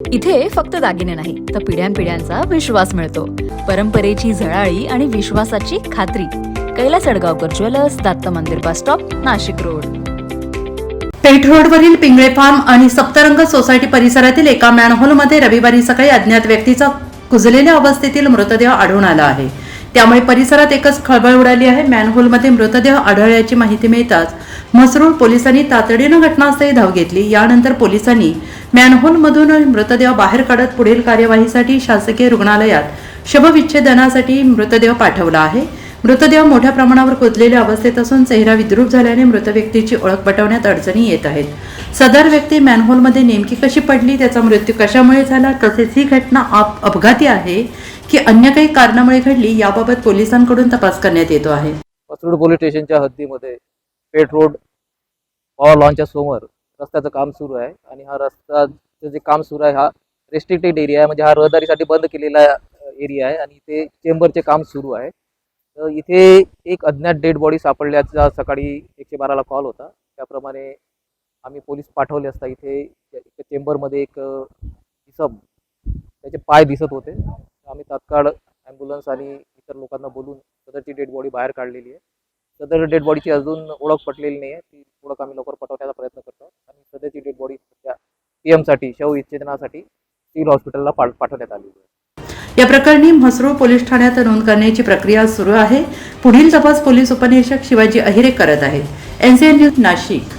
इथे फक्त दागिने नाही तर पिढ्यानपिढ्यांचा विश्वास मिळतो. परंपरेची झळाळी आणि विश्वासाची खात्री. कैलास अडगावकर ज्वेलर्स, दत्त मंदिर बस स्टॉप, नाशिक रोड. पेठ रोडवरील पिंगळे फार्म आणि सप्तरंग सोसायटी परिसरातील एका मॅनहोलमध्ये रविवारी सकाळी अज्ञात व्यक्तीचा कुजलेल्या अवस्थेतील मृतदेह आढळून आला आहे. त्यामुळे परिसरात एकच खळबळ उडाली आहे. मॅनहोलमध्ये मृतदेह आढळल्याची माहिती मिळताच म्हसरूळ पोलिसांनी तातडीनं घटनास्थळी धाव घेतली. यानंतर पोलिसांनी मॅनहोलमधून मृतदेह बाहेर काढत पुढील कार्यवाहीसाठी शासकीय रुग्णालयात शवविच्छेदनासाठी मृतदेह पाठवला आहे. मृतदेह मोठ्या प्रमाणावर कुजलेल्या अवस्थेत असून चेहरा विद्रूप झाल्याने मृत व्यक्तीची ओळख पटवण्यात अडचणी येत आहेत. सदर व्यक्ती मॅनहोलमध्ये नेमकी कशी पडली, त्याचा मृत्यू कशामुळे झाला, तसेच ही घटना अपघाती आहे की अन्य काही कारणामुळे घडली याबाबत पोलिसांकडून तपास करण्यात येतो आहे. म्हसरूळ पोलीस स्टेशनच्या हद्दीमध्ये पेठ रोड पॉवर लॉनच्या समोर रस्त्याचं काम सुरू आहे आणि हा रस्त्याचं जे काम सुरू आहे हा रेस्ट्रिक्टेड एरिया आहे, म्हणजे हा रहदारीसाठी बंद केलेला एरिया आहे आणि इथे चेंबरचे काम सुरू आहे. तर इथे एक अज्ञात डेड बॉडी सापडल्याचा सकाळी 112ला कॉल होता. त्याप्रमाणे आम्ही पोलीस पाठवले असता इथे चेंबरमध्ये एक इसम त्याचे पाय दिसत होते. आम्ही तात्काळ ॲम्ब्युलन्स आणि इतर लोकांना बोलून सदरची डेड बॉडी बाहेर काढलेली आहे. सदर डेड बॉडीची अजून ओळख पटलेली नाही आहे. ती ओळख आम्ही लवकर पटवण्याचा प्रयत्न करतो आणि सध्याची डेड बॉडी सध्या पीएमसाठी शवविच्छेदनासाठी सिव्हिल हॉस्पिटलला पाठवण्यात आली आहे. या प्रकरणी म्हसरूळ पोलीस ठाण्यात नोंद करण्याची प्रक्रिया सुरू आहे. पुढील तपास पोलीस उपनिरीक्षक शिवाजी अहिरे करत आहेत. NCN news Nashik.